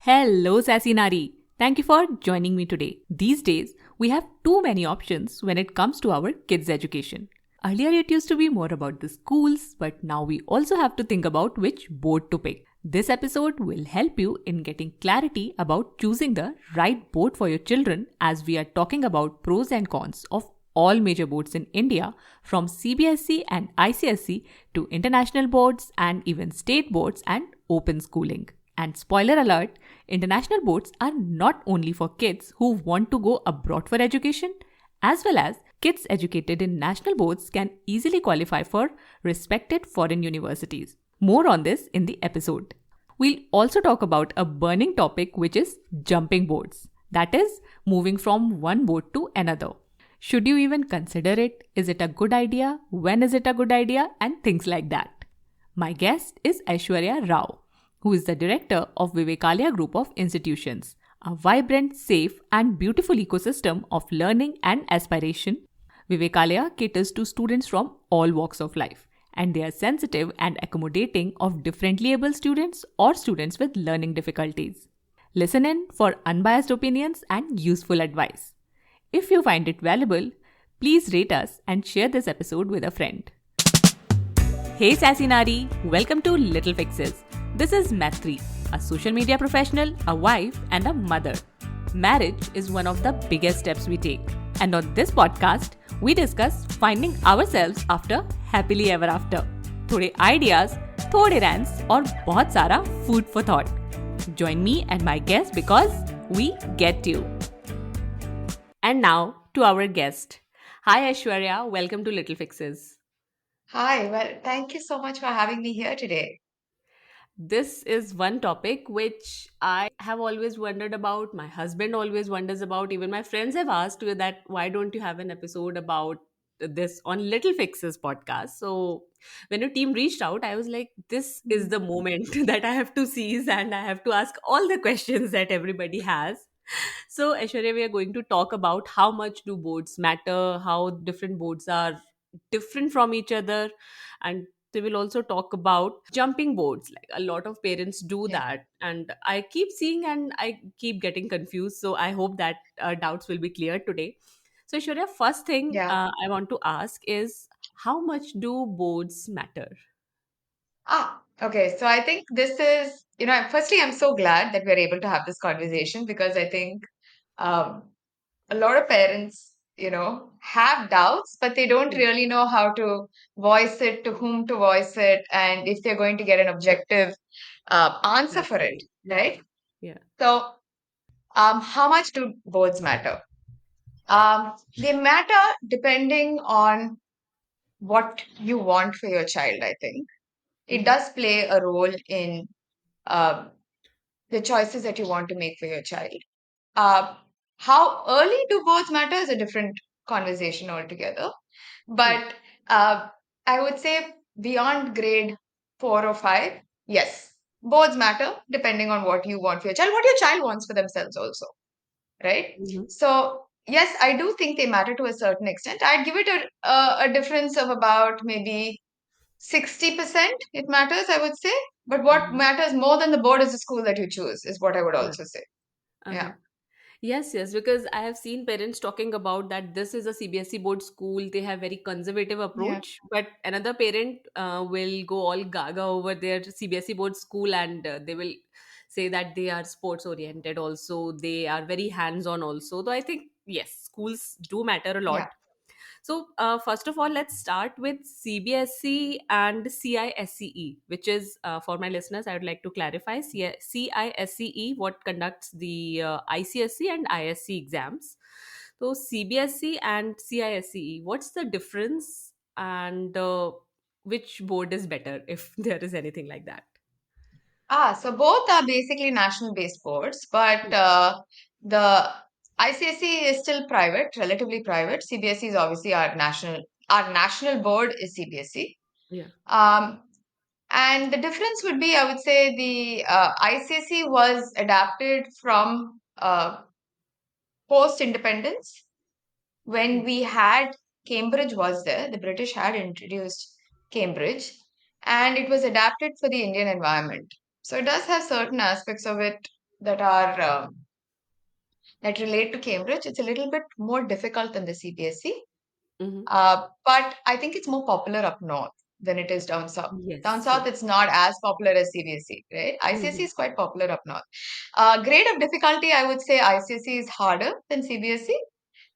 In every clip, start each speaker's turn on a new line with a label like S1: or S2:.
S1: Hello, Sassy Nari. Thank you for joining me today. These days, we have too many options when it comes to our kids' education. Earlier, it used to be more about the schools, but now we also have to think about which board to pick. This episode will help you in getting clarity about choosing the right board for your children as we are talking about pros and cons of all major boards in India, from CBSE and ICSE to international boards and even state boards and open schooling. And spoiler alert, international boards are not only for kids who want to go abroad for education, as well as kids educated in national boards can easily qualify for respected foreign universities. More on this in the episode. We'll also talk about a burning topic, which is jumping boards. That is, moving from one board to another. Should you even consider it? Is it a good idea? When is it a good idea? And things like that. My guest is Aishwarya Rao, who is the director of Vivekalaya Group of Institutions, a vibrant, safe, and beautiful ecosystem of learning and aspiration. Vivekalaya caters to students from all walks of life, and they are sensitive and accommodating of differently able students or students with learning difficulties. Listen in for unbiased opinions and useful advice. If you find it valuable, please rate us and share this episode with a friend. Hey Sassy Nari, welcome to Little Fixes. This is Maitri, a social media professional, a wife, and a mother. Marriage is one of the biggest steps we take. And on this podcast, we discuss finding ourselves after happily ever after. थोड़े ideas, थोड़े rants, और बहुत सारा food for thought. Join me and my guest because we get you. And now to our guest. Hi Aishwarya, welcome to Little Fixes.
S2: Hi, well, thank you so much for having me here today.
S1: This is one topic which I have always wondered about. My husband always wonders about. Even my friends have asked you that why don't you have an episode about this on Little Fixes podcast? So when your team reached out, I was like, this is the moment that I have to seize and I have to ask all the questions that everybody has. So Aishwarya, we are going to talk about how much do boards matter, how different boards are different from each other, and they will also talk about jumping boards. Like a lot of parents do
S2: Yeah,
S1: that, and I keep seeing and I keep getting confused. So I hope that doubts will be cleared today. So Shurya, first thing
S2: yeah.
S1: I want to ask is how much do boards matter?
S2: Okay. So I think this is, firstly, I'm so glad that we're able to have this conversation because I think um, a lot of parents, have doubts, but they don't
S1: Yeah.
S2: really know how to voice it, to whom to voice it, and if they're going to get an objective answer for it,
S1: Exactly.
S2: right?
S1: Yeah.
S2: So, how much do boards matter? They matter depending on what you want for your child, I think. It
S1: Mm-hmm.
S2: does play a role in uh, the choices that you want to make for your child. Uh, how early do boards matter is a different conversation altogether.
S1: Yeah.
S2: But I would say beyond grade 4 or 5, yes, boards matter depending on what you want for your child, what your child wants for themselves also, right?
S1: Mm-hmm.
S2: So yes, I do think they matter to a certain extent. I'd give it a difference of about maybe 60% it matters, I would say. But what
S1: Uh-huh.
S2: matters more than the board is the school that you choose, is what I would
S1: Yeah.
S2: also say.
S1: Uh-huh.
S2: Yeah.
S1: Yes, yes, because I have seen parents talking about that this is a CBSE board school. They have very conservative
S2: Yeah.
S1: approach, but another parent will go all gaga over their CBSE board school, and they will say that they are sports oriented also. They are very hands on also. So I think yes, schools do matter a
S2: Yeah.
S1: lot. So, first of all, let's start with CBSE and CISCE, which is for my listeners, I would like to clarify CISCE, what conducts the ICSE and ISC exams. So, CBSE and CISCE, what's the difference and which board is better if there is anything like that?
S2: So both are basically national based boards, but
S1: Yeah.
S2: the ICSE is still private, relatively private. CBSE is obviously our national board is CBSE.
S1: Yeah.
S2: Um, and the difference would be, I would say, the ICSE was adapted from post independence when
S1: Mm.
S2: we had Cambridge was there, the British had introduced Cambridge, and it was adapted for the Indian environment. So it does have certain aspects of it. that are that relate to Cambridge. It's a little bit more difficult than the CBSE.
S1: Mm-hmm.
S2: But I think it's more popular up north than it is down south. Down
S1: Yes,
S2: south,
S1: yes.
S2: it's not as popular as CBSE, right? ICSE
S1: Mm-hmm.
S2: is quite popular up north. Grade of difficulty, I would say ICSE is harder than CBSE.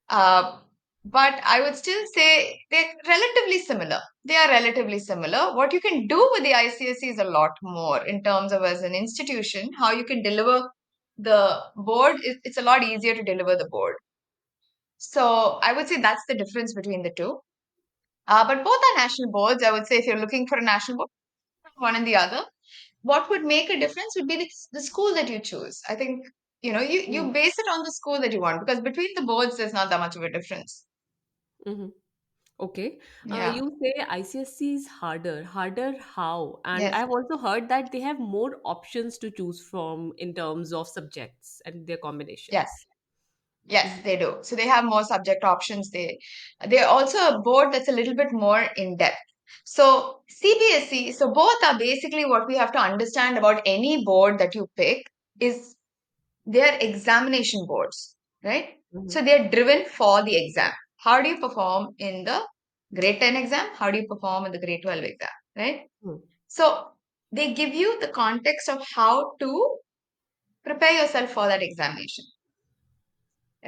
S2: Uh, but I would still say they're relatively similar. They are relatively similar. What you can do with the ICSE is a lot more in terms of as an institution, how you can deliver the board. It's a lot easier to deliver the board. So I would say that's the difference between the two. But both are national boards. I would say if you're looking for a national board, one and the other, what would make a difference would be the school that you choose. I think, you
S1: Mm-hmm.
S2: base it on the school that you want because between the boards, there's not that much of a difference.
S1: Mm-hmm. Okay.
S2: Yeah.
S1: You say ICSC is harder. Harder how? And
S2: Yes.
S1: I've also heard that they have more options to choose from in terms of subjects and their
S2: Yes.
S1: combinations.
S2: Yes,
S1: Mm-hmm.
S2: they do. So they have more subject options. They're also a board that's a little bit more in depth. So CBSE, so both are basically what we have to understand about any board that you pick is they're examination boards, right?
S1: Mm-hmm.
S2: So they're driven for the exam. How do you perform in the grade 10 exam? How do you perform in the grade 12 exam, right? So they give you the context of how to prepare yourself for that examination,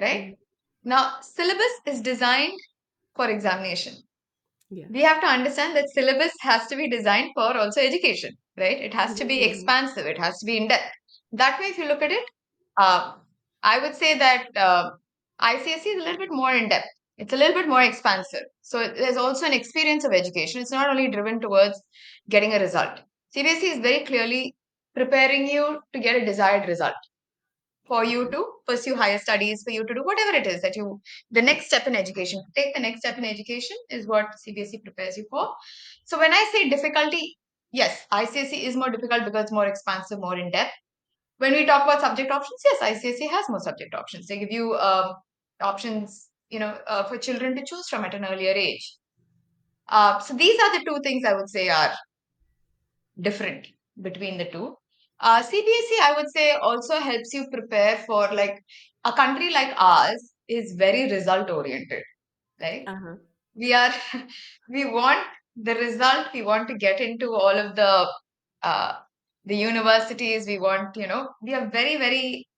S2: right?
S1: Mm-hmm.
S2: Now, syllabus is designed for examination.
S1: Yeah.
S2: We have to understand that syllabus has to be designed for also education, right? It has to be
S1: Mm-hmm.
S2: expansive. It has to be in depth. That way, if you look at it, uh, I would say that ICSE is a little bit more in depth. It's a little bit more expansive. So there's also an experience of education. It's not only driven towards getting a result. CBSE is very clearly preparing you to get a desired result for you
S1: Okay.
S2: to pursue higher studies, for you to do whatever it is that the next step in education, take the next step in education is what CBSE prepares you for. So when I say difficulty, yes, ICSE is more difficult because it's more expansive, more in depth. When we talk about subject options, yes, ICSE has more subject options. They give you options, for children to choose from at an earlier age. So these are the two things I would say are different between the two. CBSE, I would say, also helps you prepare for like a country like ours is very result oriented, right?
S1: Uh-huh.
S2: We are, we want the result. We want to get into all of uh, the universities. We want, we are very, very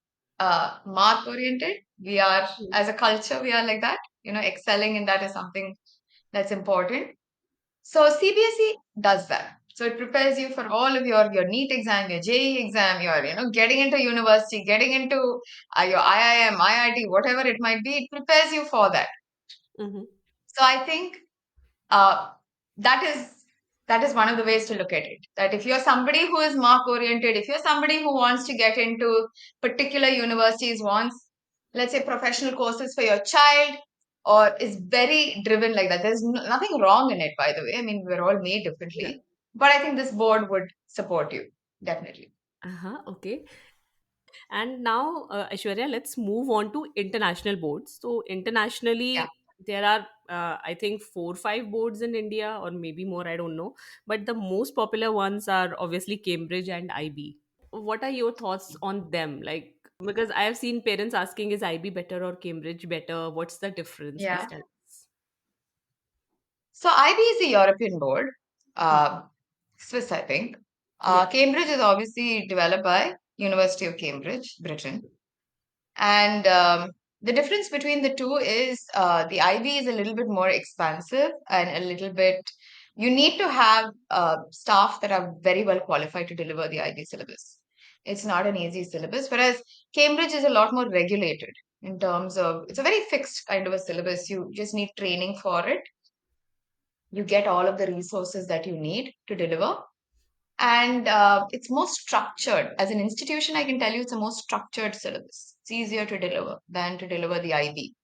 S2: mark oriented. We are, as a culture, we are like that. Excelling in that is something that's important. So CBSE does that. So it prepares you for all of your NEET exam, your JEE exam, your getting into university, getting into your IIM, IIT, whatever it might be. It prepares you for that.
S1: Mm-hmm.
S2: So I think uh, that is that is one of the ways to look at it. That if you're somebody who is mark oriented, if you're somebody who wants to get into particular universities, wants, let's say, professional courses for your child, or is very driven like that, there's nothing wrong in it, by the way. I mean, we're all made
S1: Yeah.
S2: differently, but I think this board would support you definitely.
S1: Uh-huh. Okay. And now, Aishwarya, let's move on to international boards. So,
S2: Yeah.
S1: internationally, there are, I think, 4, 5 boards in India, or maybe more, I don't know. But the most popular ones are obviously Cambridge and IB. What are your thoughts on them? Like, because I have seen parents asking, is IB better or Cambridge better? What's the difference? Please
S2: Yeah.
S1: tell us.
S2: So IB is a European board,
S1: Hmm.
S2: uh, Swiss, I think.
S1: Yeah.
S2: Cambridge is obviously developed by University of Cambridge, Britain. And the difference between the two is the IB is a little bit more expansive and a little bit, you need to have staff that are very well qualified to deliver the IB syllabus. It's not an easy syllabus, whereas Cambridge is a lot more regulated in terms of, it's a very fixed kind of a syllabus. You just need training for it. You get all of the resources that you need to deliver. And it's more structured. As an institution, I can tell you it's a more structured syllabus. It's easier to deliver than to deliver the IB.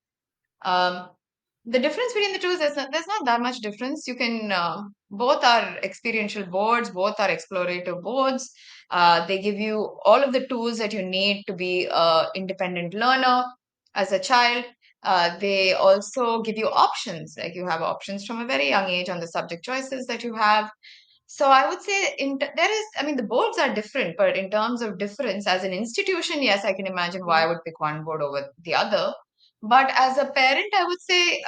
S2: Um, the difference between the two is there's not that much difference. You can, both are experiential boards, both are explorative boards. They give you all of the tools that you need to be an independent learner as a child. They also give you options, like you have options from a very young age on the subject choices that you have. So I would say there is, I mean, the boards are different, but in terms of difference as an institution, yes, I can imagine why I would pick one board over the other. But as a parent, I would say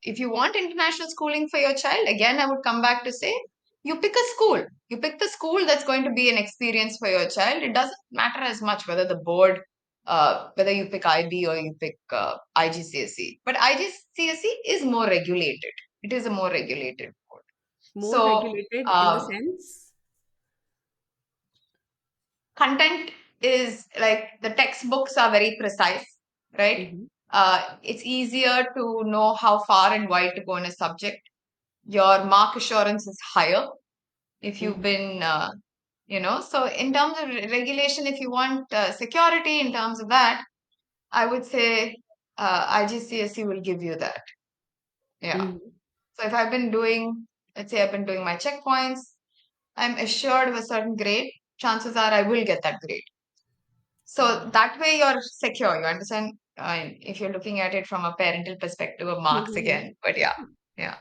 S2: if you want international schooling for your child, again, I would come back to say you pick a school. You pick the school that's going to be an experience for your child. It doesn't matter as much whether the board, whether you pick IB or you pick IGCSE. But IGCSE is more regulated. It is a more regulated board.
S1: More
S2: So,
S1: regulated in the
S2: um,
S1: sense?
S2: content is like the textbooks are very precise, right?
S1: Mm-hmm.
S2: It's easier to know how far and wide to go in a subject. Your mark assurance is higher if you've
S1: Mm-hmm.
S2: been, so in terms of regulation, if you want security in terms of that, I would say IGCSE will give you that. Yeah.
S1: Mm-hmm.
S2: So if I've been doing, let's say I've been doing my checkpoints, I'm assured of a certain grade, chances are I will get that grade. So that way you're secure. You understand? If you're looking at it from a parental perspective of marks again. But yeah, yeah,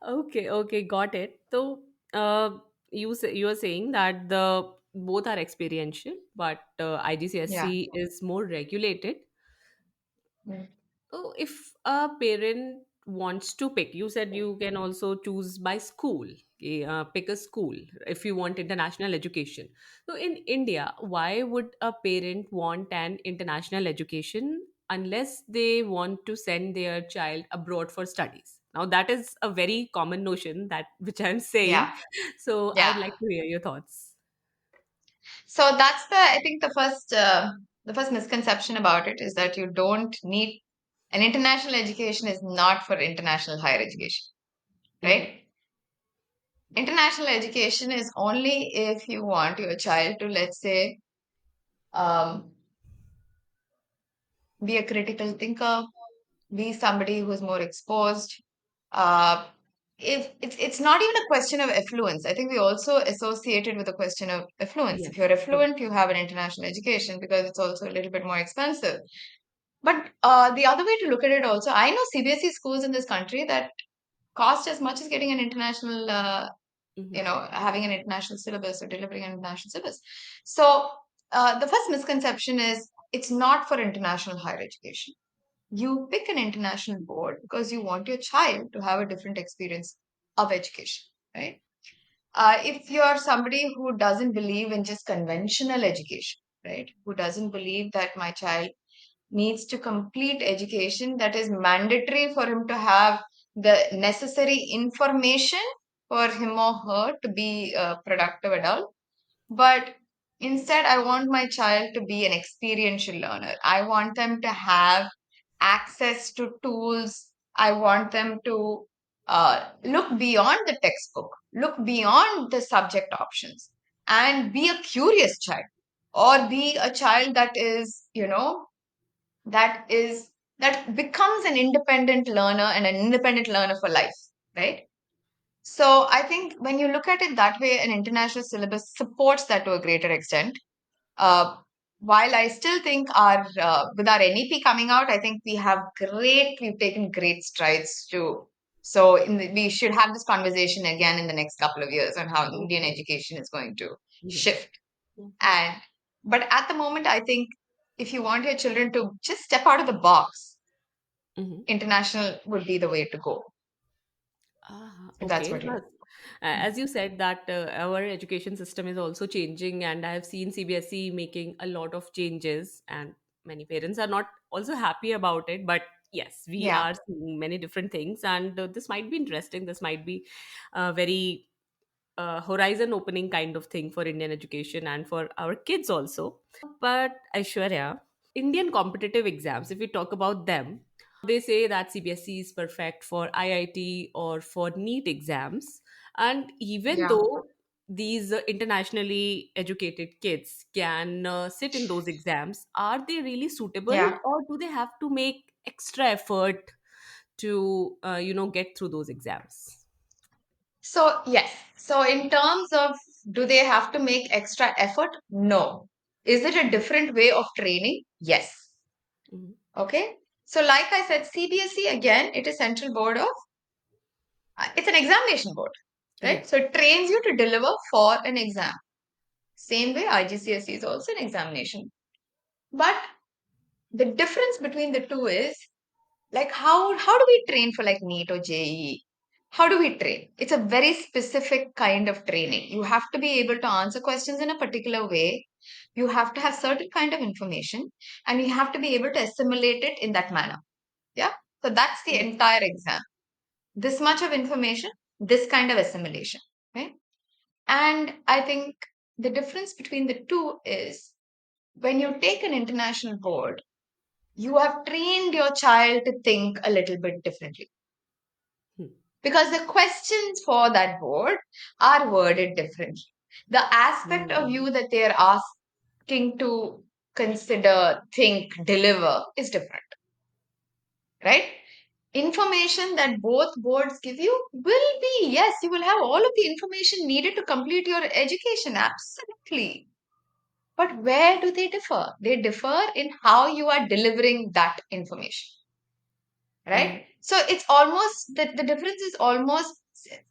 S1: Okay, okay, got it. So, you are saying that the both are experiential, but
S2: yeah.
S1: IGCSE is more regulated.
S2: Mm.
S1: So, if a parent wants to pick, you said you can also choose by school, pick a school if you want international education. So, in India, why would a parent want an international education unless they want to send their child abroad for studies? Now, that is a very common notion that which I'm saying.
S2: Yeah,
S1: So, I'd
S2: yeah.
S1: like to hear your thoughts.
S2: So that's I think the first misconception about it is that you don't need an international education is not for international higher education,
S1: Mm-hmm.
S2: right? International education is only if you want your child to, let's say, um, be a critical thinker, be somebody who's more exposed. Uh, if it's not even a question of affluence, I think we also associate it with a question of affluence.
S1: Yes.
S2: If you're
S1: True.
S2: affluent, you have an international education because it's also a little bit more expensive. But the other way to look at it also, I know CBSE schools in this country that cost as much as getting an international,
S1: Mm-hmm.
S2: having an international syllabus or delivering an international syllabus. So the first misconception is it's not for international higher education. You pick an international board because you want your child to have a different experience of education, right? If you're somebody who doesn't believe in just conventional education, right? Who doesn't believe that my child needs to complete education that is mandatory for him to have the necessary information for him or her to be a productive adult, but instead, I want my child to be an experiential learner. I want them to have access to tools. I want them to look beyond the textbook, look beyond the subject options, and be a curious child or be a child that is, that is, that becomes an independent learner and an independent learner for life, right? So I think when you look at it that way, an international syllabus supports that to a greater extent. Uh, while I still think our with our NEP coming out, I think we've taken great strides to. So we should have this conversation again in the next couple of years on how Indian
S1: Okay.
S2: education is going to
S1: Yes.
S2: shift. And but at the moment, I think if you want your children to just step out of the box,
S1: Mm-hmm.
S2: international would be the way to go.
S1: Ah,
S2: If that's
S1: okay.
S2: what you're.
S1: As you said that our education system is also changing, and I have seen CBSE making a lot of changes, and many parents are not also happy about it. But yes, we
S2: Yeah.
S1: are seeing many different things, and this might be interesting. This might be very horizon opening kind of thing for Indian education and for our kids also. But Aishwarya, Indian competitive exams, if we talk about them, they say that CBSE is perfect for IIT or for NEET exams. And even
S2: Yeah.
S1: though these internationally educated kids can sit in those exams, are they really suitable,
S2: Yeah.
S1: or do they have to make extra effort to get through those exams?
S2: So, yes. So, in terms of do they have to make extra effort? No. Is it a different way of training? Yes.
S1: Mhm.
S2: Okay. So, like I said, CBSE again, it is Central Board of It's an examination board, right?
S1: Right.
S2: So it trains you to deliver for an exam. Same way, IGCSE is also an examination. But the difference between the two is like how do we train for like NEET or JEE? How do we train? It's a very specific kind of training. You have to be able to answer questions in a particular way. You have to have certain kind of information, and you have to be able to assimilate it in that manner. Yeah. So that's the
S1: Mhm.
S2: entire exam. This much of information, this kind of assimilation. Right. And I think the difference between the two is when you take an international board, you have trained your child to think a little bit differently
S1: Hmm.
S2: because the questions for that board are worded differently. The aspect of
S1: Hmm.
S2: you that they are asking to consider, think, deliver is different, right? Information that both boards give you will be, yes, you will have all of the information needed to complete your education, absolutely. But where do they differ? They differ in how you are delivering that information,
S1: Mhm.
S2: right? So it's almost the difference is almost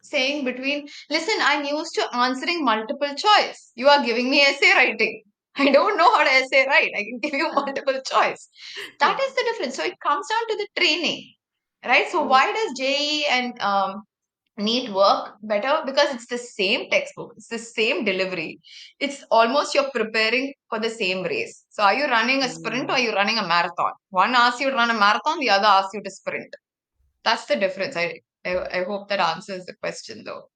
S2: saying between, listen, I'm used to answering multiple choice. You are giving me essay writing. I don't know how to essay write. I can give you multiple choice. That
S1: Yeah.
S2: is the difference. So it comes down to the training, right? So
S1: Mhm.
S2: why does JE and NEET work better? Because it's the same textbook, it's the same delivery. It's almost you're preparing for the same race. So are you running a sprint or
S1: Mm.
S2: are you running a marathon? One asks you to run a marathon, the other asks you to sprint. That's the difference. I hope that answers the question though.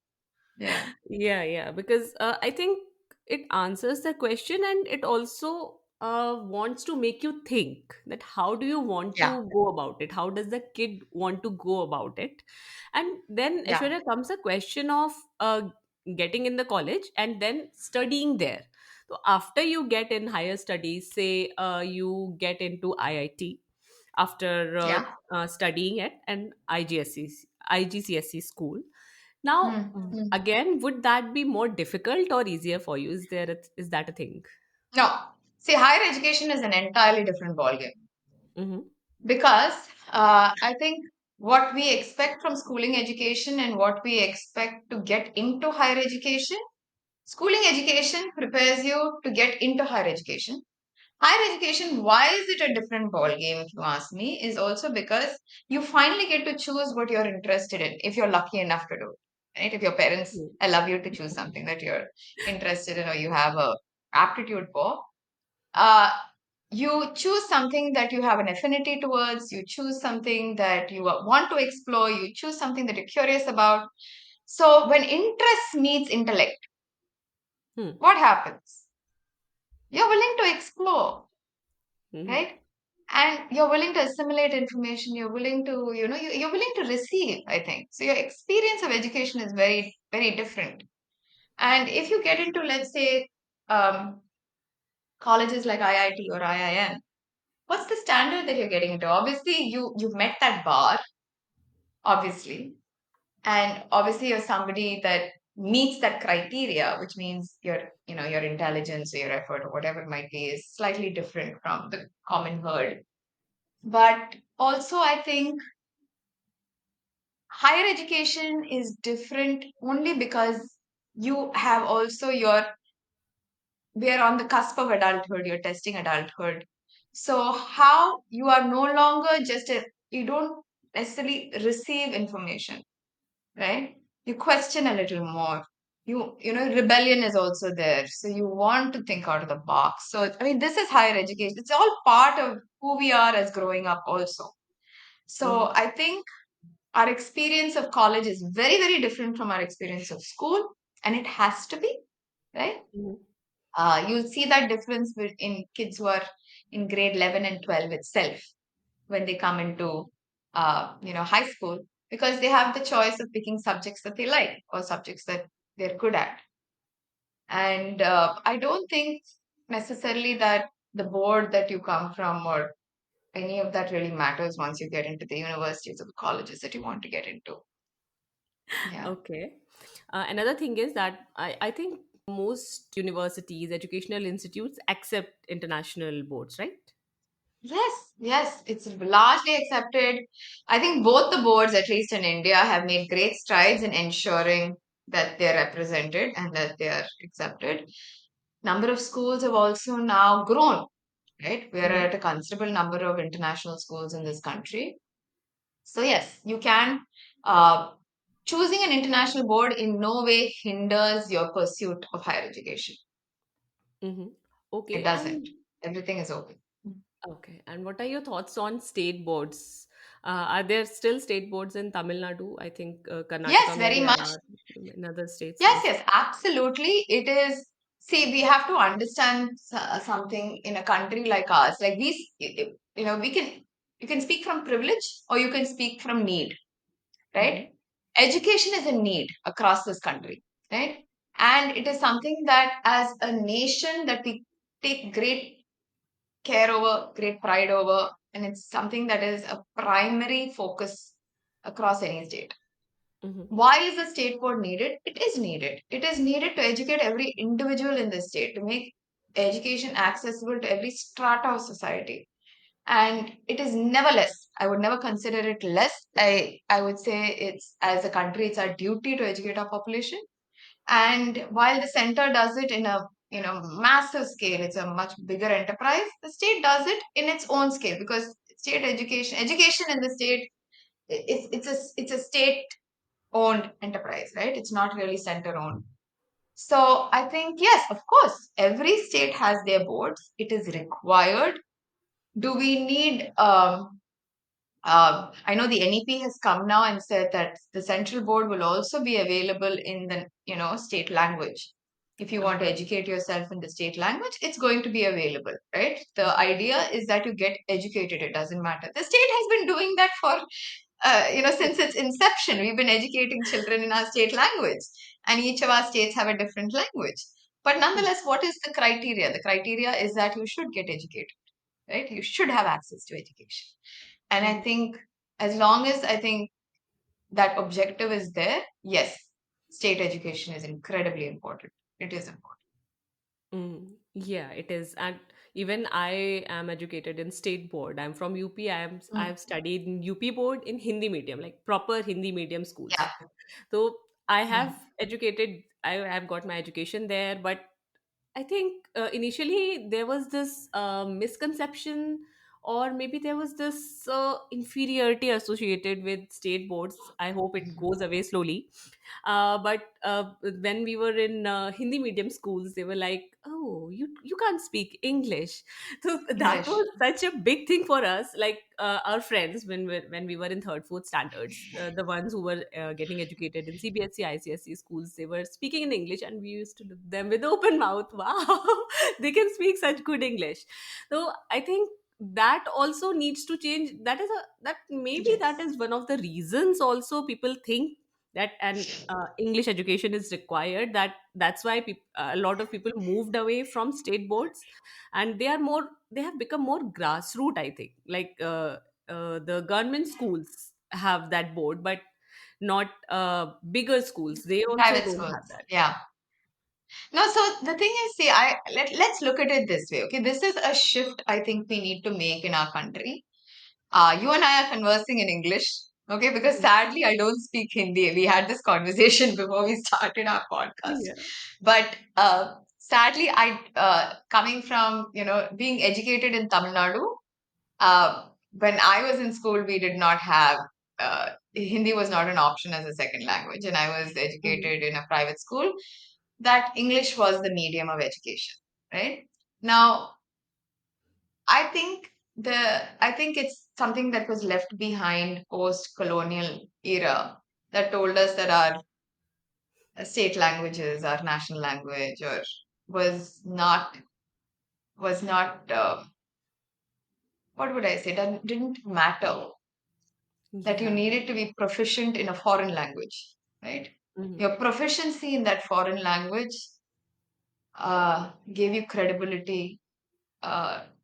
S2: Yeah.
S1: Yeah, yeah, because I think it answers the question, and it also wants to make you think that how do you want
S2: Yeah.
S1: to go about it? How does the kid want to go about it? And then,
S2: Yeah.
S1: Aishwarya, comes a question of getting in the college and then studying there. So after you get in higher studies, say you get into IIT after
S2: Yeah.
S1: studying at an IGCSE school. Now,
S2: Hmm. Hmm.
S1: again, would that be more difficult or easier for you? Is that a thing?
S2: No. See, higher education is an entirely different ballgame
S1: Mm-hmm.
S2: because I think what we expect from schooling education and what we expect to get into higher education, schooling education prepares you to get into higher education. Higher education, why is it a different ball game, if you ask me, is also because you finally get to choose what you're interested in if you're lucky enough to do it. Right? If your parents allow you to choose something that you're interested in or you have a aptitude for, uh, you choose something that you have an affinity towards, you choose something that you want to explore, you choose something that you're curious about. So when interest meets intellect,
S1: Hmm.
S2: what happens? You're willing to explore,
S1: Hmm.
S2: right? And you're willing to assimilate information, you're willing to, you're willing to receive, I think. So your experience of education is very, very different. And if you get into, let's say, um, colleges like IIT or IIM, what's the standard that you're getting into? Obviously, you've met that bar, obviously. And obviously you're somebody that meets that criteria, which means your intelligence or your effort or whatever it might be is slightly different from the common herd. But also, I think higher education is different only because you have also we are on the cusp of adulthood, you're testing adulthood. So, how you are no longer you don't necessarily receive information, right? You question a little more. Rebellion is also there. So, you want to think out of the box. So, I mean, this is higher education. It's all part of who we are as growing up, also. So,
S1: Hmm.
S2: I think our experience of college is very, very different from our experience of school, and it has to be, right?
S1: Hmm.
S2: You'll see that difference in kids who are in grade 11 and 12 itself when they come into, high school because they have the choice of picking subjects that they like or subjects that they're good at. And I don't think necessarily that the board that you come from or any of that really matters once you get into the universities or the colleges that you want to get into. Yeah.
S1: Okay. Another thing is that I think most universities, educational institutes accept international boards, right?
S2: Yes, it's largely accepted. I think both the boards, at least in India, have made great strides in ensuring that they're represented and that they are accepted. Number of schools have also now grown, right? We are
S1: Mhm.
S2: at a considerable number of international schools in this country. So yes, you can. Uh, Choosing an international board in no way hinders your pursuit of higher education.
S1: Mhm.
S2: It
S1: Okay,
S2: doesn't.
S1: and
S2: Everything is open.
S1: okay, and what are your thoughts on state boards? Are there still state boards in Tamil Nadu? I think
S2: Yes,
S1: Karnataka, maybe
S2: very
S1: there
S2: much.
S1: are in other states
S2: Yes,
S1: also.
S2: yes, absolutely. It is. See, we have to understand something in a country like ours. Like these, we can, you can speak from privilege or you can speak from need,
S1: Mm-hmm.
S2: right? Education is a need across this country, right? And it is something that as a nation that we take great care over, great pride over, and it's something that is a primary focus across any state.
S1: Mm-hmm.
S2: Why is the state board needed? It is needed. It is needed to educate every individual in the state, to make education accessible to every strata of society. And it is never less. I would never consider it less. I would say it's, as a country, it's our duty to educate our population. And while the center does it in a massive scale, it's a much bigger enterprise. The state does it in its own scale because state education in the state, it's a state owned enterprise, right? It's not really center owned. So I think, yes, of course, every state has their boards. It is required. Do we need I know the NEP has come now and said that the central board will also be available in the state language. If you want to
S1: Uh-huh.
S2: educate yourself in the state language, it's going to be available, right? The idea is that you get educated. It doesn't matter. The state has been doing that for since its inception. We've been educating children in our state language, and each of our states have a different language. But nonetheless, what is the criteria? The criteria is that you should get educated, right? You should have access to education. And I
S1: Mm-hmm.
S2: think as long as I think that objective is there, yes, state education is incredibly important. It is important.
S1: Mm, yeah, it is. And even I am educated in state board. I'm from UP. I
S2: Mm.
S1: have studied in UP board in Hindi medium, like proper Hindi medium schools.
S2: Yeah.
S1: So I
S2: Mm.
S1: have educated, I have got my education there, but I think initially there was this misconception, or maybe there was this inferiority associated with state boards. I hope it goes away slowly. But when we were in Hindi medium schools, they were like, "Oh, you can't speak English." So that
S2: English.
S1: was such a big thing for us. Like our friends, when we were in third, fourth standards, the ones who were getting educated in CBSE, ICSE schools, they were speaking in English, and we used to look them with open mouth. Wow, they can speak such good English. So I think that also needs to change. That maybe that
S2: Yes.
S1: is one of the reasons also people think that an English education is required. That's why a lot of people moved away from state boards, and they have become more grassroots, I think. Like the government schools have that board, but not bigger schools. They also
S2: Private
S1: don't have
S2: schools.
S1: that.
S2: Yeah. No, so the thing is, see, let's look at it this way. Okay, this is a shift I think we need to make in our country. You and I are conversing in English, okay? Because sadly, I don't speak Hindi. We had this conversation before we started our podcast.
S1: Yeah.
S2: But sadly, coming from, being educated in Tamil Nadu, when I was in school, we did not have, Hindi was not an option as a second language. And I was
S1: Mhm.
S2: educated in a private school that English was the medium of education, right? Now, I think it's something that was left behind post-colonial era that told us that our state languages, our national language, or was not what would I say? That didn't matter. That you
S1: Yeah.
S2: needed to be proficient in a foreign language, right?
S1: Mhm.
S2: Your proficiency in that foreign language gave you credibility,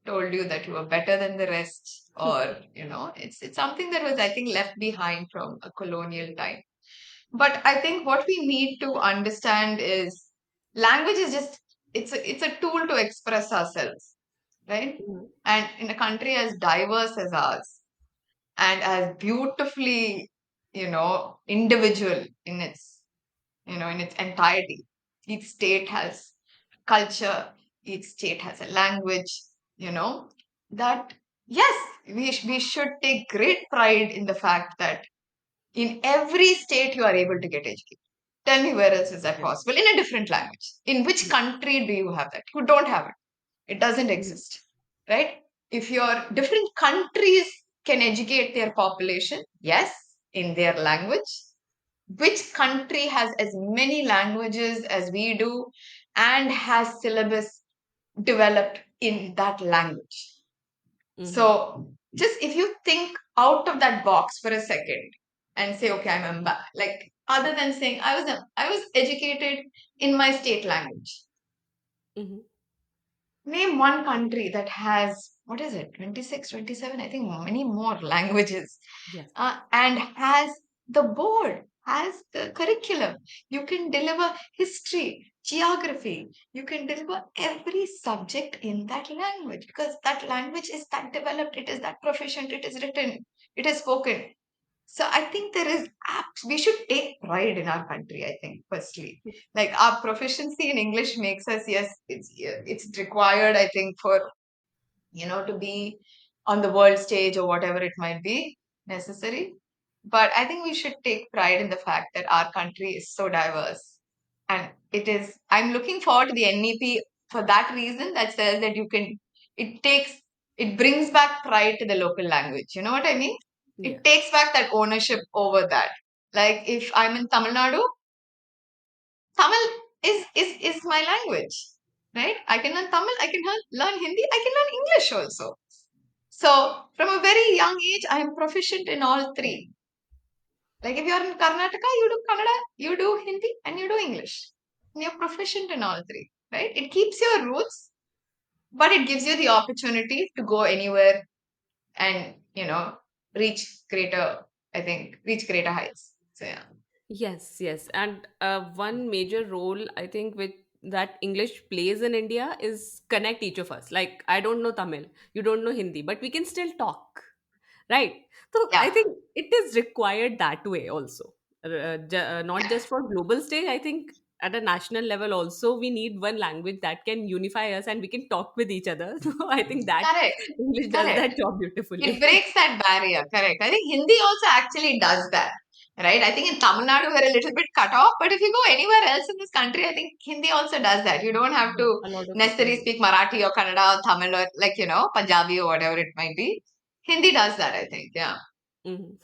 S2: told you that you were better than the rest, or it's something that was, I think, left behind from a colonial time. But I think what we need to understand is language is just, it's a tool to express ourselves. right?
S1: Mhm.
S2: And in a country as diverse as ours and as beautifully, individual in its entirety. Each state has culture, each state has a language, you know, that yes, we should take great pride in the fact that in every state you are able to get educated. Tell me where else is that
S1: Yes.
S2: possible? In a different language. In which
S1: Yes.
S2: country do you have that? You don't have it. It doesn't
S1: Mhm.
S2: exist, right? If your different countries can educate their population, yes, in their language, which country has as many languages as we do and has syllabus developed in that language?
S1: Mhm.
S2: So just if you think out of that box for a second and say, okay, like other than saying I was educated in my state language.
S1: Mhm.
S2: Name one country that has, what is it, 26, 27, I think many more languages,
S1: Yes.
S2: and has the board, has the curriculum. You can deliver history, geography. You can deliver every subject in that language because that language is that developed, it is that proficient, it is written, it is spoken. So I think we should take pride in our country, I think, firstly. Like our proficiency in English makes us, yes, it's required, I think, for, to be on the world stage or whatever it might be necessary. But I think we should take pride in the fact that our country is so diverse. And I'm looking forward to the NEP for that reason that says that it takes, it brings back pride to the local language. You know what I mean? It
S1: Yes.
S2: takes back that ownership over that. Like if I'm in Tamil Nadu, Tamil is my language, right? I can learn Tamil, I can learn Hindi, I can learn English also. So from a very young age, I am proficient in all three. Like if you are in Karnataka, you do Kannada, you do Hindi, and you do English. And you're proficient in all three, right? It keeps your roots, but it gives you the opportunity to go anywhere and, reach greater heights. So yeah.
S1: Yes, yes. And one major role I think with that English plays in India is connect each of us. Like I don't know Tamil, you don't know Hindi, but we can still talk, right? So I
S2: Yeah.
S1: think it is required that way also. Not
S2: Yeah.
S1: just for global stage, I think at a national level also we need one language that can unify us and we can talk with each other. So I think that
S2: Correct.
S1: English does
S2: Correct.
S1: that job
S2: It
S1: beautifully.
S2: breaks that barrier. Correct. I think Hindi also actually does that. Right. I think in Tamil Nadu we're a little bit cut off, but if you go anywhere else in this country, I think Hindi also does that. You don't have
S1: Yeah,
S2: to
S1: a lot of people
S2: necessarily
S1: do.
S2: speak Marathi or Kannada or Tamil or like, Punjabi or whatever it might be. Hindi does that, I think. Yeah.
S1: Mhm.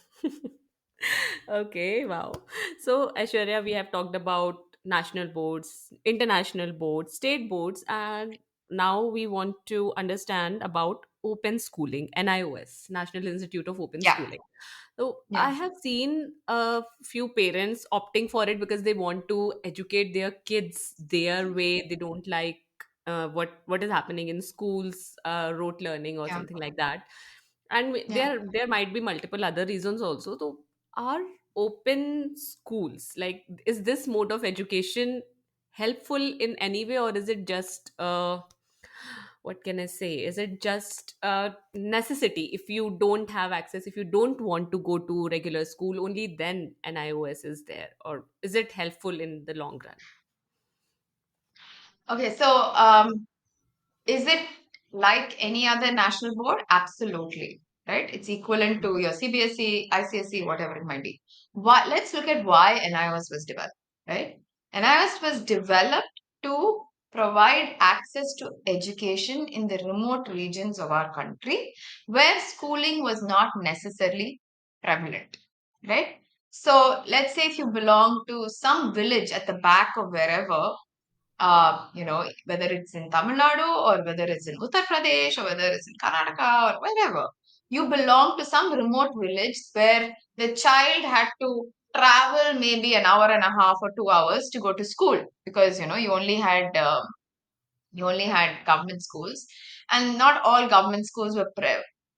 S1: Okay, wow. So, Aishwarya, we have talked about national boards, international boards, state boards, and now we want to understand about open schooling, NIOS, National Institute of Open
S2: Yeah.
S1: Schooling. So, I
S2: Yeah.
S1: have seen a few parents opting for it because they want to educate their kids their way. They don't like what is happening in schools, rote learning or
S2: Yeah.
S1: something like that. And
S2: Yeah.
S1: there might be multiple other reasons also. So, are open schools like is this mode of education helpful in any way, or is it just what can I say? Is it just a necessity? If you don't have access, if you don't want to go to regular school, only then NIOS is there, or is it helpful in the long run?
S2: Okay. So, is it like any other national board? Absolutely. Right? It's equivalent to your CBSE, ICSE, whatever it might be. Let's look at why NIOS was developed. Right? NIOS was developed to provide access to education in the remote regions of our country where schooling was not necessarily prevalent. Right? So let's say if you belong to some village at the back of wherever, whether it's in Tamil Nadu or whether it's in Uttar Pradesh or whether it's in Karnataka or wherever, you belong to some remote village where the child had to travel maybe an hour and a half or 2 hours to go to school because you only had government schools, and not all government schools were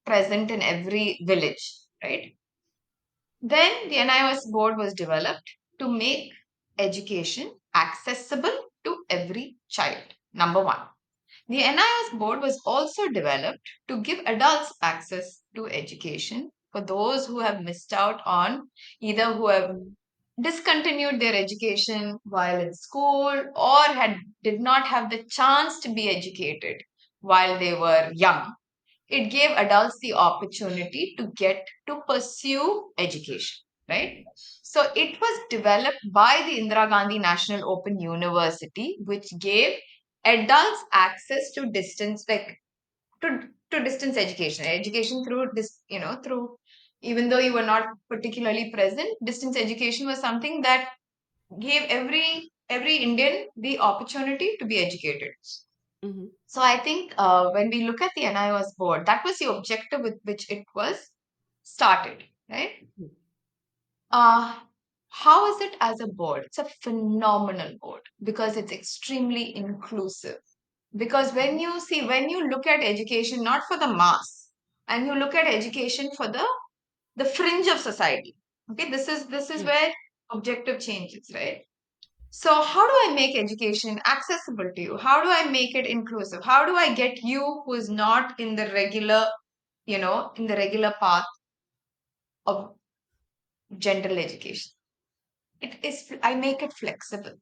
S2: present in every village, right? Then the NIOS board was developed to make education accessible to every child. Number one. The NIOS board was also developed to give adults access to education for those who have missed out on, either who have discontinued their education while in school or did not have the chance to be educated while they were young. It gave adults the opportunity to get to pursue education, right? So it was developed by the Indira Gandhi National Open University, which gave adults access to distance, like to distance education through this, through, even though you were not particularly present, distance education was something that gave every Indian the opportunity to be educated.
S1: Mm-hmm.
S2: So I think when we look at the NIOS board, that was the objective with which it was started, right? Uh, how is it as a board? It's a phenomenal board because it's extremely inclusive. Because when you look at education not for the mass, and you look at education for the fringe of society, okay, this is
S1: Yeah.
S2: where objective changes, right? So, how do I make education accessible to you? How do I make it inclusive? How do I get you who is not in the regular, in the regular path of general education? I make it flexible,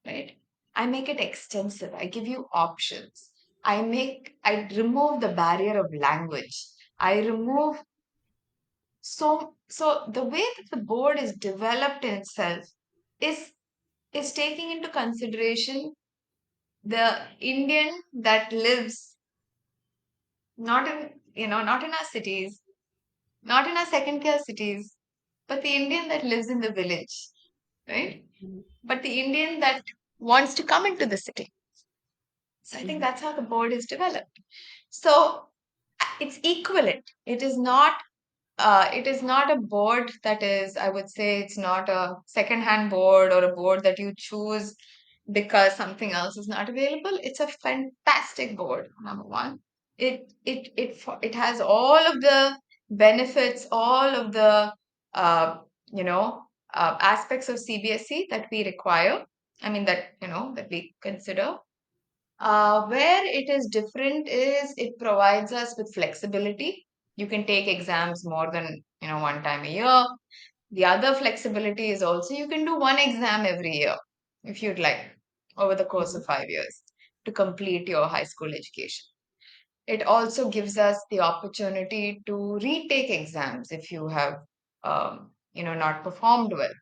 S2: right? I make it extensive. I give you options. I remove the barrier of language. I remove, so the way that the board is developed in itself is, is taking into consideration the Indian that lives not in our cities, not in our second tier cities, but the Indian that lives in the village, right?
S1: Mhm.
S2: But the Indian that wants to come into the city. So I think
S1: Mhm.
S2: that's how the board is developed. So it's equivalent. It is not a board that is, I would say, it's not a second-hand board or a board that you choose because something else is not available. It's a fantastic board, number one. It has all of the benefits, all of the uh, you know aspects of CBSE that we require. I mean that we consider. Where it is different is it provides us with flexibility. You can take exams more than one time a year. The other flexibility is also you can do one exam every year if you'd like over the course
S1: Mhm.
S2: of 5 years to complete your high school education. It also gives us the opportunity to retake exams if you have not performed well.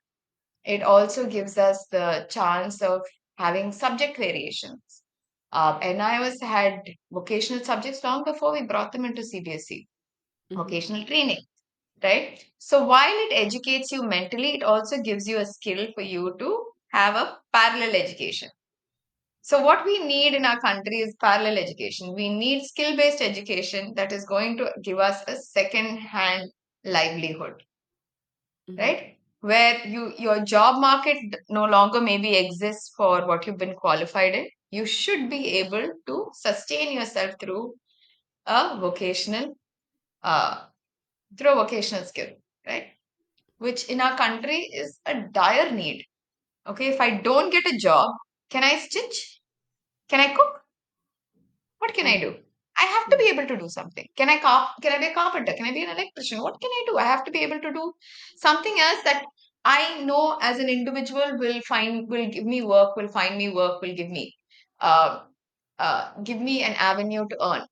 S2: It also gives us the chance of having subject variations. NIOS had vocational subjects long before we brought them into CBSE,
S1: Mhm.
S2: vocational training, right? So while it educates you mentally, it also gives you a skill for you to have a parallel education. So what we need in our country is parallel education. We need skill-based education that is going to give us a second-hand livelihood,
S1: Mhm.
S2: right? Where your job market no longer maybe exists for what you've been qualified in. You should be able to sustain yourself a vocational uh, through a vocational skill, right? Which in our country is a dire need. Okay, if I don't get a job, can I stitch? Can I cook? What can I
S1: Mhm.
S2: do? I have to
S1: Yeah.
S2: be able to do something. Can I be a carpenter? Can I be an electrician? What can I do? I have to be able to do something else that I know as an individual will give me work, will find me work, will uh, give me an avenue to earn.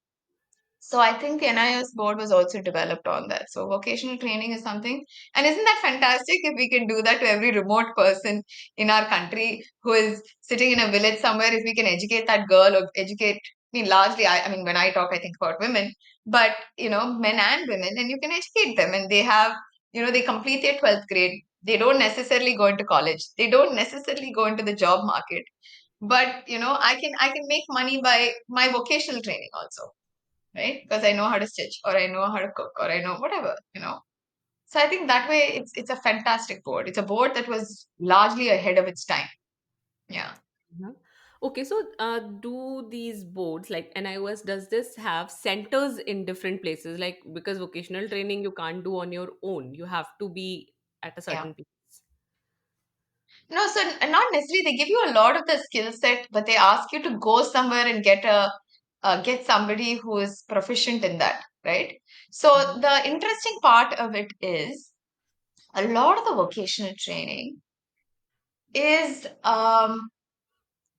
S2: So I think the NIOS board was also developed on that. So vocational training is something, and isn't that fantastic if we can do that to every remote person in our country who is sitting in a village somewhere? If we can educate that girl or educate, I mean, largely, I mean, when I talk, I think about women, but men and women, and you can educate them, and they have, they complete their 12th grade. They don't necessarily go into college. They don't necessarily go into the job market, but I can make money by my vocational training also, right? Because I know how to stitch or I know how to cook or I know whatever. So I think that way it's a fantastic board. It's a board that was largely ahead of its time. Yeah.
S1: Uh-huh. Okay, so do these boards like NIOS, does this have centers in different places? Like, because vocational training you can't do on your own, you have to be at a
S2: Yeah.
S1: certain place.
S2: No, so not necessarily they give you a lot of the skill set, but they ask you to go somewhere and get get somebody who is proficient in that, right? So the interesting part of it is a lot of the vocational training is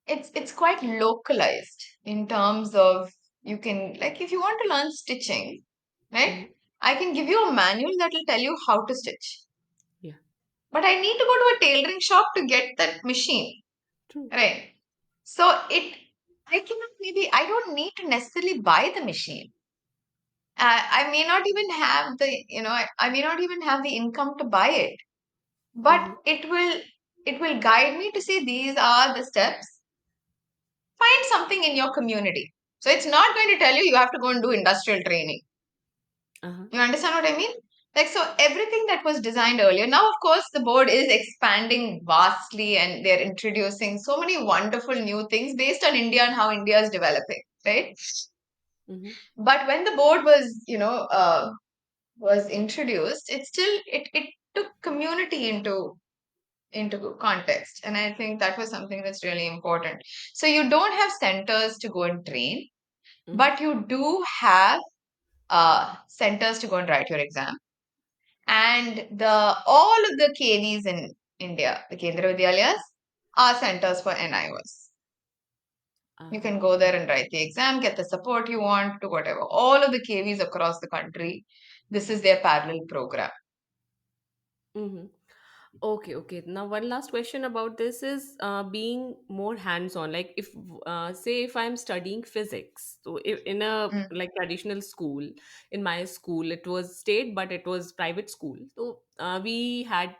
S2: it's quite localized in terms of you can like if you want to learn stitching, right?
S1: Mhm.
S2: I can give you a manual that will tell you how to stitch,
S1: Yeah.
S2: but I need to go to a tailoring shop to get that machine,
S1: True.
S2: right? So I cannot maybe I don't need to necessarily buy the machine. I may not even have the I may not even have the income to buy it, but
S1: Mm-hmm.
S2: it will guide me to say these are the steps. Find something in your community. So it's not going to tell you you have to go and do industrial training.
S1: Uh-huh.
S2: You understand what I mean? Like, so everything that was designed earlier, now, of course, the board is expanding vastly and they're introducing so many wonderful new things based on India and how India is developing, right?
S1: Mm-hmm.
S2: But when the board was introduced, it took community into context. And I think that was something that's really important. So you don't have centers to go and train,
S1: Mm-hmm.
S2: but you do have centers to go and write your exam. And the all of the KVs in India, the Kendra Vidyalayas, are centers for NIOS. You
S1: Uh-huh.
S2: can go there and write the exam, get the support you want to whatever. All of the KVs across the country, this is their parallel program.
S1: Mm-hmm. Okay, okay. Now, one last question about this is being more hands-on. Like, if say if I'm studying physics, so if in a
S2: Mm.
S1: like traditional school, in my school, it was state, but it was private school. So we had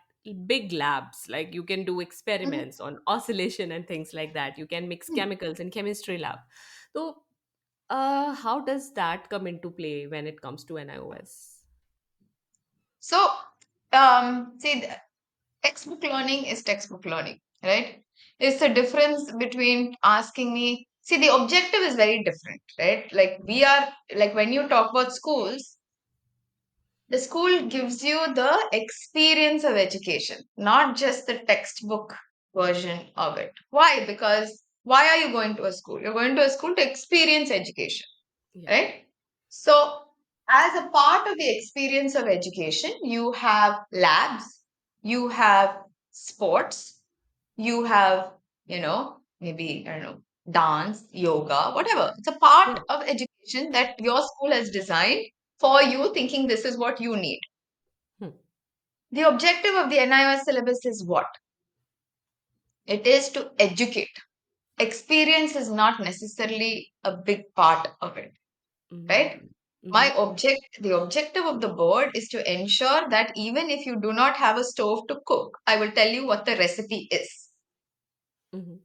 S1: big labs. Like you can do
S2: Mhm.
S1: experiments on oscillation and things like that. You can mix
S2: Mm.
S1: chemicals in chemistry lab. So, how does that come into play when it comes to NIOS?
S2: So, see, textbook learning is textbook learning, right? It's the difference between asking me, see, the objective is very different, right? Like, we are, like, when you talk about schools, the school gives you the experience of education, not just the textbook version of it. Why? Because why are you going to a school? You're going to a school to experience education,
S1: Yeah.
S2: right? So, as a part of the experience of education, you have labs, you have sports, you have, maybe, I don't know, dance, yoga, whatever. It's a
S1: Yeah.
S2: part of education that your school has designed for you, thinking this is what you need.
S1: Hmm.
S2: The objective of the NIOS syllabus is what? It is to educate. Experience is not necessarily a big part of it, right?
S1: Mm-hmm.
S2: The objective of the board is to ensure that even if you do not have a stove to cook, I will tell you what the recipe is,
S1: Mm-hmm.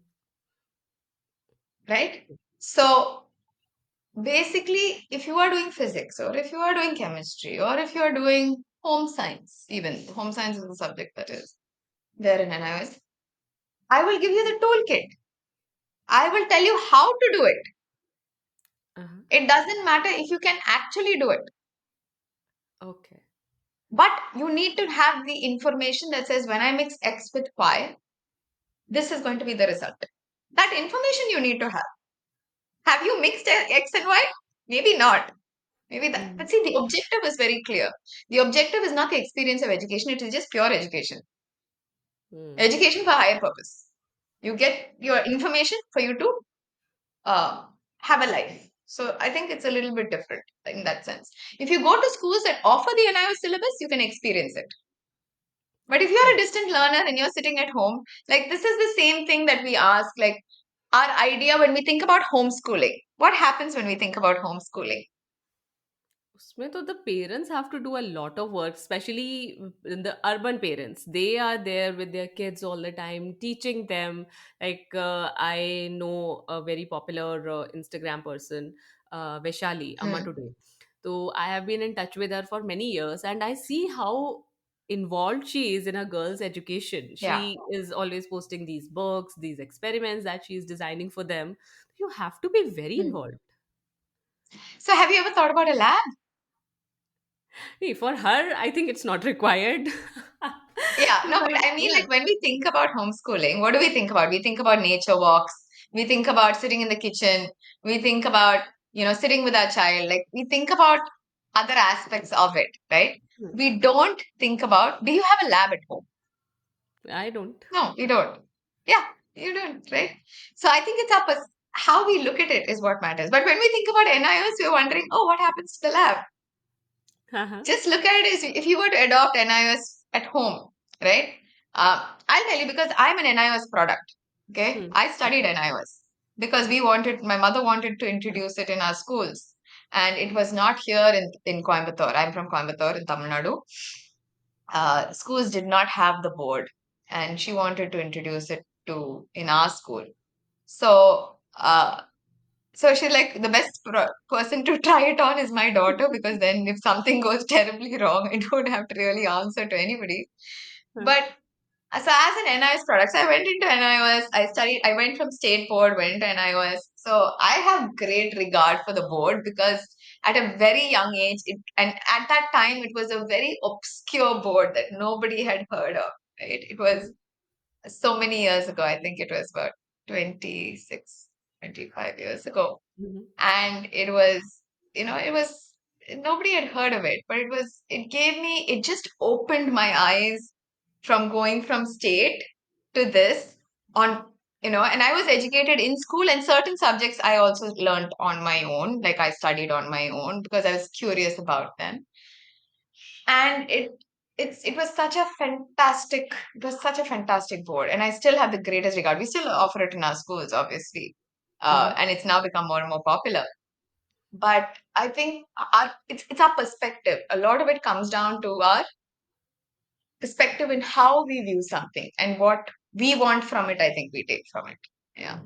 S2: right? So basically, if you are doing physics or if you are doing chemistry or if you are doing home science, even home science is a subject that is there in NIOS, I will give you the toolkit. I will tell you how to do it.
S1: Uh-huh.
S2: It doesn't matter if you can actually do it,
S1: Okay.
S2: but you need to have the information that says when I mix X with Y, this is going to be the result. That information you need to have. Have you mixed X and Y? Maybe not. Maybe that.
S1: Mm-hmm.
S2: But see, the objective is very clear. The objective is not the experience of education, it is just pure education.
S1: Hmm.
S2: Education for higher purpose. You get your information for you to uh, have a life. So I think it's a little bit different in that sense. If you go to schools that offer the NIOS syllabus, you can experience it. But if you're a distant learner and you're sitting at home, like this is the same thing that we ask, like our idea when we think about homeschooling. What happens when we think about homeschooling?
S1: उसमें तो the parents have to do a lot of work, especially the urban parents. They are there with their kids all the time, teaching them. Like I know a very popular Instagram person, Vaishali Amma
S2: Hmm.
S1: Today. So I have been in touch with her for many years, and I see how involved she is in her girls' education.
S2: Yeah.
S1: She is always posting these books, these experiments that she is designing for them. You have to be very
S2: Hmm.
S1: involved.
S2: So have you ever thought about a lab?
S1: Hey, for her, I think it's not required.
S2: Yeah, no,
S1: But
S2: but I mean,
S1: yeah.
S2: like when we think about homeschooling, what do we think about? We think about nature walks. We think about sitting in the kitchen. We think about sitting with our child, like we think about other aspects of it, right?
S1: Hmm.
S2: We don't think about, do you have a lab at home?
S1: I don't.
S2: No, we don't. Yeah, you don't, right? So I think it's how we look at it is what matters. But when we think about NIOS, we're wondering, oh, what happens to the lab?
S1: Uh-huh.
S2: Just look at it as if you were to adopt NIOS at home, right? I'll tell you because I'm an NIOS product. Okay,
S1: Hmm.
S2: I studied
S1: Okay.
S2: NIOS because my mother wanted to introduce it in our schools, and it was not here in Coimbatore. I'm from Coimbatore in Tamil Nadu. Schools did not have the board, and she wanted to introduce it to in our school. So, so she's like, the best person to try it on is my daughter because then if something goes terribly wrong, I don't have to really answer to anybody.
S1: Huh.
S2: But so as an NIOS product, so I went into NIOS. I went from state board, went to NIOS. So I have great regard for the board because at a very young age, and at that time, it was a very obscure board that nobody had heard of. Right? It was
S1: Mhm.
S2: so many years ago. I think it was about 26, 25 years ago.
S1: Mhm.
S2: And it was, it was, nobody had heard of it, but it just opened my eyes from going from state to this on, and I was educated in school and certain subjects I also learned on my own, like I studied on my own because I was curious about them. And it was such a fantastic board, and I still have the greatest regard. We still offer it in our schools, obviously,
S1: Mhm.
S2: and it's now become more and more popular. But I think it's our perspective. A lot of it comes down to our perspective in how we view something and what we want from it. I think we take from it. Yeah.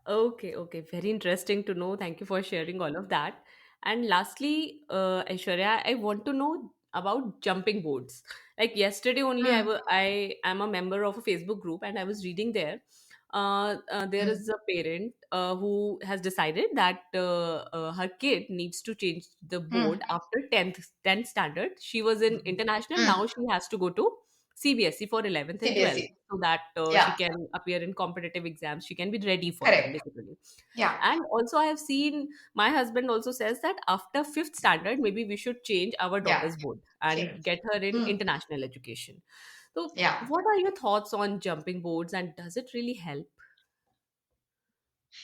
S1: Okay, okay. Very interesting to know. Thank you for sharing all of that. And lastly, Aishwarya, I want to know about jumping boards. Like yesterday only,
S2: Mm,
S1: I am a member of a Facebook group, and I was reading there. There
S2: mm,
S1: is a parent who has decided that her kid needs to change the board
S2: mm,
S1: after 10th standard. She was in international.
S2: mm.
S1: Now she has to go to CBSE for 11th and 12th,
S2: CBSE.
S1: so that she
S2: Yeah.
S1: can appear in competitive exams. She can be ready for them,
S2: Correct.
S1: basically.
S2: Yeah.
S1: And also, I have seen my husband also says that after 5th standard, maybe we should change our
S2: Yeah.
S1: daughter's board and
S2: Change.
S1: get her in
S2: Mm,
S1: international education. So,
S2: yeah.
S1: what are your thoughts on jumping boards, and does it really help?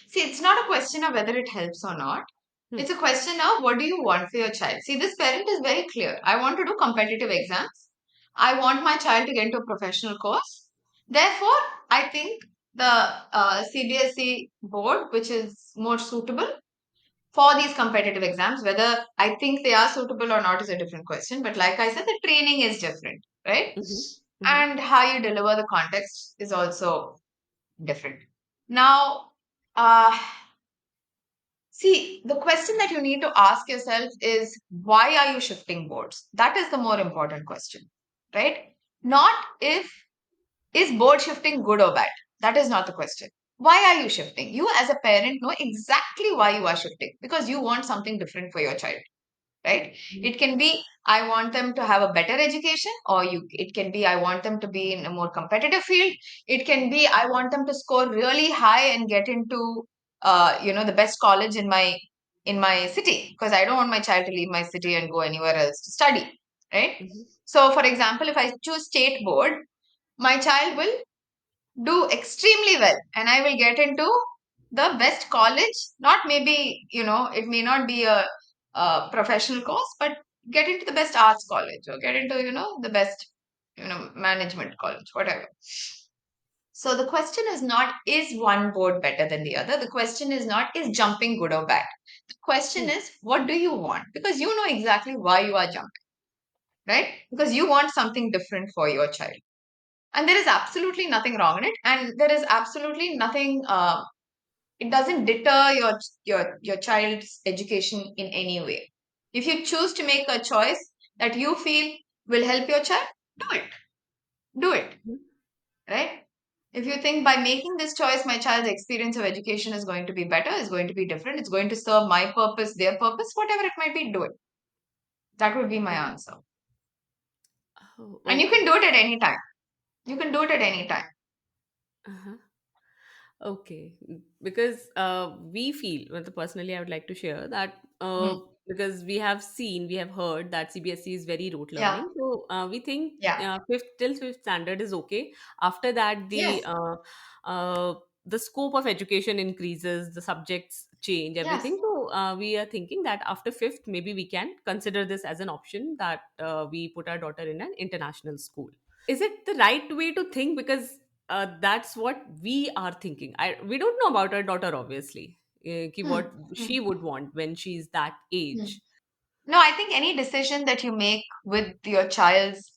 S2: See, it's not a question of whether it helps or not.
S1: Hmm.
S2: It's a question of what do you want for your child. See, this parent is very clear. I want to do competitive exams. I want my child to get into a professional course. Therefore, I think the CBSE board, which is more suitable for these competitive exams, whether I think they are suitable or not is a different question. But like I said, the training is different, right?
S1: Mm-hmm. Mm-hmm.
S2: And how you deliver the context is also different. Now, uh, see, the question that you need to ask yourself is why are you shifting boards? That is the more important question, right? Not if is board shifting good or bad. That is not the question. Why are you shifting? You, as a parent, know exactly why you are shifting because you want something different for your child, right? It can be I want them to have a better education, or it can be I want them to be in a more competitive field. It can be I want them to score really high and get into the best college in my city because I don't want my child to leave my city and go anywhere else to study, right?
S1: Mm-hmm.
S2: So for example, if I choose state board, my child will do extremely well and I will get into the best college. Not maybe, it may not be a professional course, but get into the best arts college or get into, the best, management college, whatever. So the question is not, is one board better than the other? The question is not, is jumping good or bad? The question is, what do you want? Because you know exactly why you are jumping, right? Because you want something different for your child. And there is absolutely nothing wrong in it. And there is absolutely nothing, it doesn't deter your child's education in any way. If you choose to make a choice that you feel will help your child, do it. Do it. Right? If you think by making this choice, my child's experience of education is going to be better, is going to be different, it's going to serve my purpose, their purpose, whatever it might be, do it. That would be my answer.
S1: Oh,
S2: And you can
S1: okay.
S2: do it at any time. You can do it at any time.
S1: Uh-huh. Okay, because we feel, well, personally, I would like to share that
S2: Mm.
S1: because we have seen, we have heard that CBSE is very rote
S2: Yeah,
S1: learning. So we think
S2: yeah,
S1: fifth till fifth standard is okay. After that,
S2: yes,
S1: the scope of education increases, the subjects change,
S2: yes.
S1: everything. So we are thinking that after fifth, maybe we can consider this as an option that we put our daughter in an international school. Is it the right way to think? Because that's what we are thinking. We don't know about our daughter, obviously,
S2: Hmm.
S1: what
S2: Hmm.
S1: she would want when she's that
S2: Hmm.
S1: age.
S2: No, I think any decision that you make with your child's,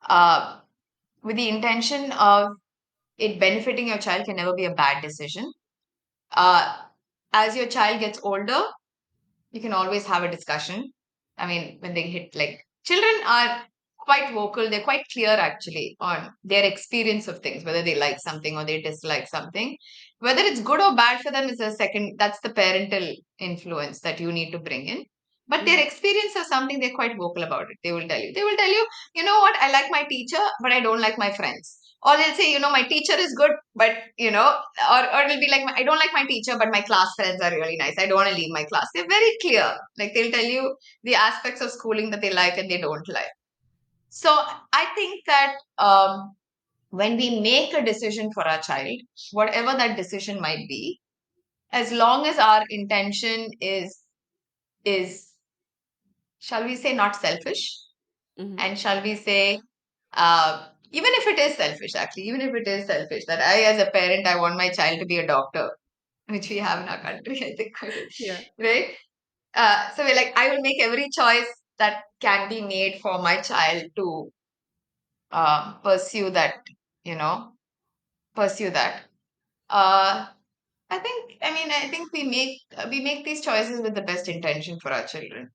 S2: uh, with the intention of it benefiting your child can never be a bad decision. Uh, as your child gets older, you can always have a discussion. I mean, when they hit like children are quite vocal, they're quite clear actually on their experience of things, whether they like something or they dislike something. Whether it's good or bad for them is a second, that's the parental influence that you need to bring in. But their
S1: Mhm.
S2: experience of something, they're quite vocal about it. They will tell you. They will tell you, you know what, I like my teacher, but I don't like my friends. Or they'll say, you know, my teacher is good, but you know, or it'll be like, I don't like my teacher, but my class friends are really nice. I don't want to leave my class. They're very clear. Like they'll tell you the aspects of schooling that they like and they don't like. So I think that when we make a decision for our child, whatever that decision might be, as long as our intention is shall we say not selfish,
S1: Mhm.
S2: and shall we say even if it is selfish, actually, even if it is selfish, that I as a parent I want my child to be a doctor, which we have in our country, I think,
S1: Yeah.
S2: right? So we're like, I will make every choice that can be made for my child to pursue that, you know, pursue that. Uh, I think we make these choices with the best intention for our children.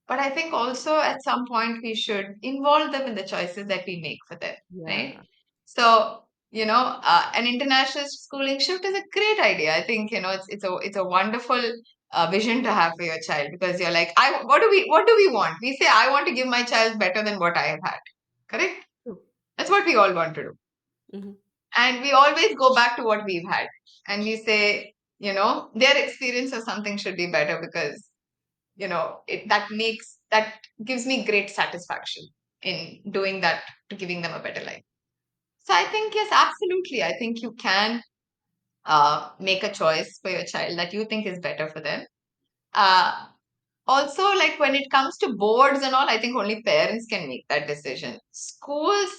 S2: But I think also at some point we should involve them in the choices that we make for them, right?
S1: Yeah.
S2: So, you know, an international schooling shift is a great idea. I think, you know, it's a wonderful vision to have for your child, because you're like, what do we want? We say, I want to give my child better than what I have had. Correct?
S1: True.
S2: That's what we all want to do.
S1: Mhm.
S2: And we always go back to what we've had. And we say, you know, their experience of something should be better because you know that gives me great satisfaction in doing that, to giving them a better life. So I think yes, absolutely, I think you can make a choice for your child that you think is better for them. uh, Also, like when it comes to boards and all, I think only parents can make that decision. Schools,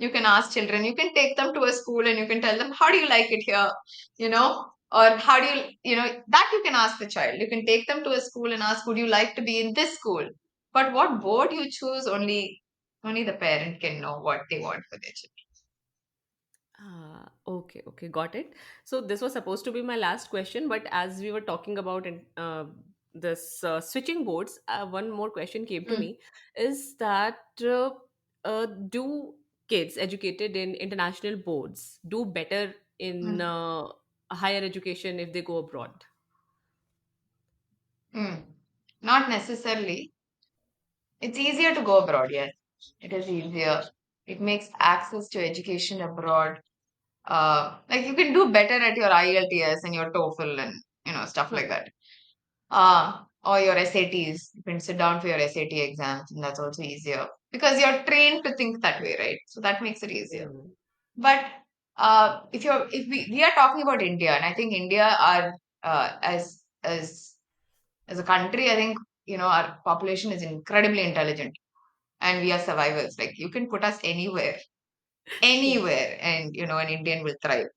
S2: you can ask children, you can take them to a school and you can tell them, how do you like it here? You know, or how do you know, that you can ask the child. You can take them to a school and ask, would you like to be in this school? But what board you choose, only the parent can know what they want for their children.
S1: Okay, okay, got it. So this was supposed to be my last question, but as we were talking about this switching boards, one more question came to
S2: Mm,
S1: me: is that do kids educated in international boards do better in
S2: mm,
S1: higher education if they go abroad?
S2: mm. Not necessarily. It's easier to go abroad, yes. It is easier. It makes access to education abroad. Like you can do better at your IELTS and your TOEFL and you know stuff
S1: Huh.
S2: like that. Or your SATs. You can sit down for your SAT exams, and that's also easier because you're trained to think that way, right? So that makes it easier.
S1: Mm.
S2: But if we are talking about India, and I think India are as a country, I think you know our population is incredibly intelligent and we are survivors. Like you can put us
S1: Yeah.
S2: anywhere, and you know, an Indian will thrive.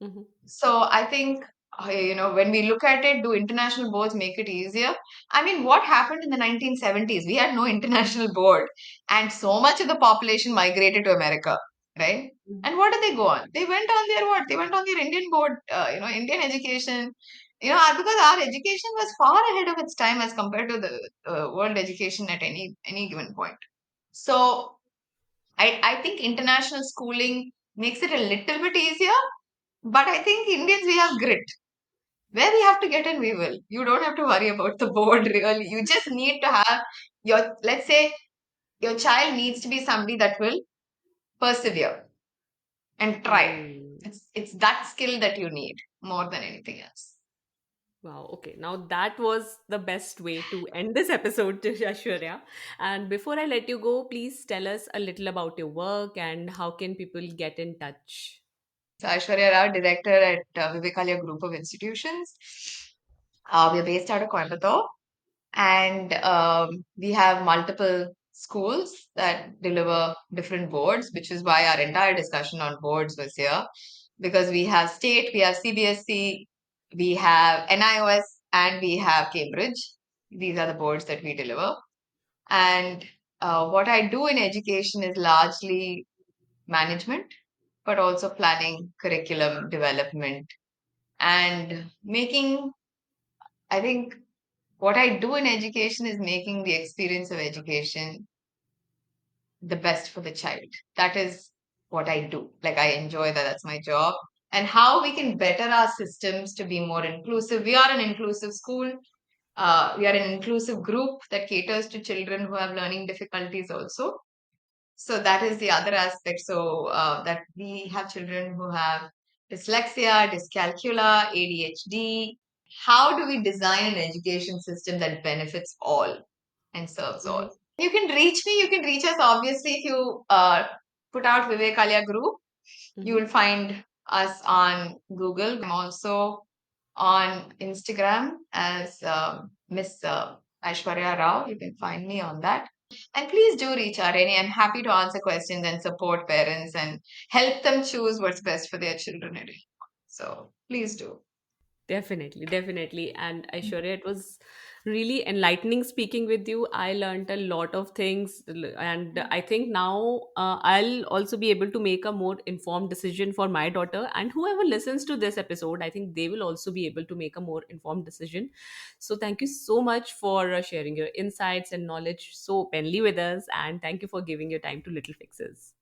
S1: Hmm.
S2: So I think, you know, when we look at it, do international boards make it easier? I mean, what happened in the 1970s? We had no international board, and so much of the population migrated to America, right? And what did they go on? They went on their what? They went on their Indian board, you know, Indian education. You know, because our education was far ahead of its time as compared to the world education at any given point. So I think international schooling makes it a little bit easier, but I think Indians, we have grit. Where we have to get in, we will. You don't have to worry about the board really. You just need to have let's say, your child needs to be somebody that will persevere and try. It's that skill that you need more than anything else.
S1: Wow, okay. Now that was the best way to end this episode, Ashwarya. And before I let you go, please tell us a little about your work and how can people get in touch?
S2: So Aishwarya Rao, director at Vivekalaya Group of Institutions. We're based out of Coimbatore, and we have multiple schools that deliver different boards, which is why our entire discussion on boards was here. Because we have state, we have CBSE, we have NIOS, and we have Cambridge. These are the boards that we deliver. And what I do in education is largely management, but also planning, curriculum development, and making, I think, what I do in education is making the experience of education the best for the child. That is what I do. Like, I enjoy that. That's my job. And how we can better our systems to be more inclusive. We are an inclusive school. We are an inclusive group that caters to children who have learning difficulties also. So that is the other aspect. So that we have children who have dyslexia, dyscalculia, ADHD. How do we design an education system that benefits all and serves all?
S1: Mhm.
S2: You can reach me. You can reach us obviously if you put out Vivekalaya Group. You
S1: Mhm.
S2: will find us on Google. I'm also on Instagram as Miss Aishwarya Rao. You can find me on that. And please do reach out any. I'm happy to answer questions and support parents and help them choose what's best for their children. So please do.
S1: Definitely, definitely. And Aishwarya, it was really enlightening speaking with you. I learned a lot of things, and I think now I'll also be able to make a more informed decision for my daughter. And whoever listens to this episode, I think they will also be able to make a more informed decision. So, thank you so much for sharing your insights and knowledge so openly with us. And thank you for giving your time to Little Fixes.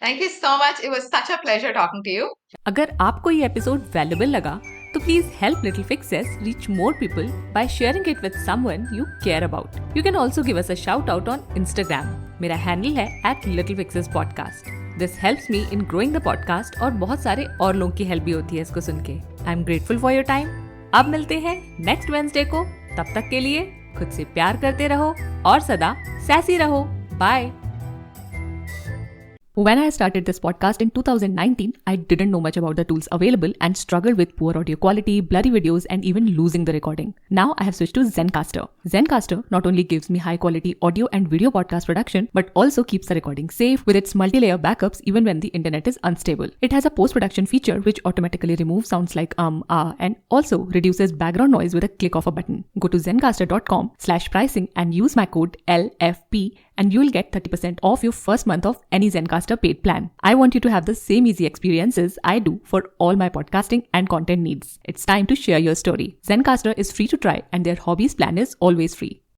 S2: Thank you so much. It was such a pleasure talking to you.
S1: अगर आपको ये episode valuable लगा तो please help little fixes reach more people by sharing it with someone you care about. You can also give us a shout out on Instagram. मेरा handle है @littlepixespodcast. This helps me in growing the podcast और बहुत सारे और लोगों की help भी होती है इसको सुन के. I am grateful for your time. अब मिलते हैं नेक्स्ट वेडनेसडे को. तब तक के लिए खुद से प्यार करते रहो और सदा सैसी रहो. Bye. When I started this podcast in 2019, I didn't know much about the tools available and struggled with poor audio quality, blurry videos, and even losing the recording. Now I have switched to Zencaster. Zencaster not only gives me high quality audio and video podcast production, but also keeps the recording safe with its multi-layer backups even when the internet is unstable. It has a post-production feature which automatically removes sounds like and also reduces background noise with a click of a button. Go to zencaster.com/pricing and use my code LFP and you will get 30% off your first month of any Zencaster paid plan. I want you to have the same easy experiences I do for all my podcasting and content needs. It's time to share your story. Zencaster is free to try and their hobbies plan is always free.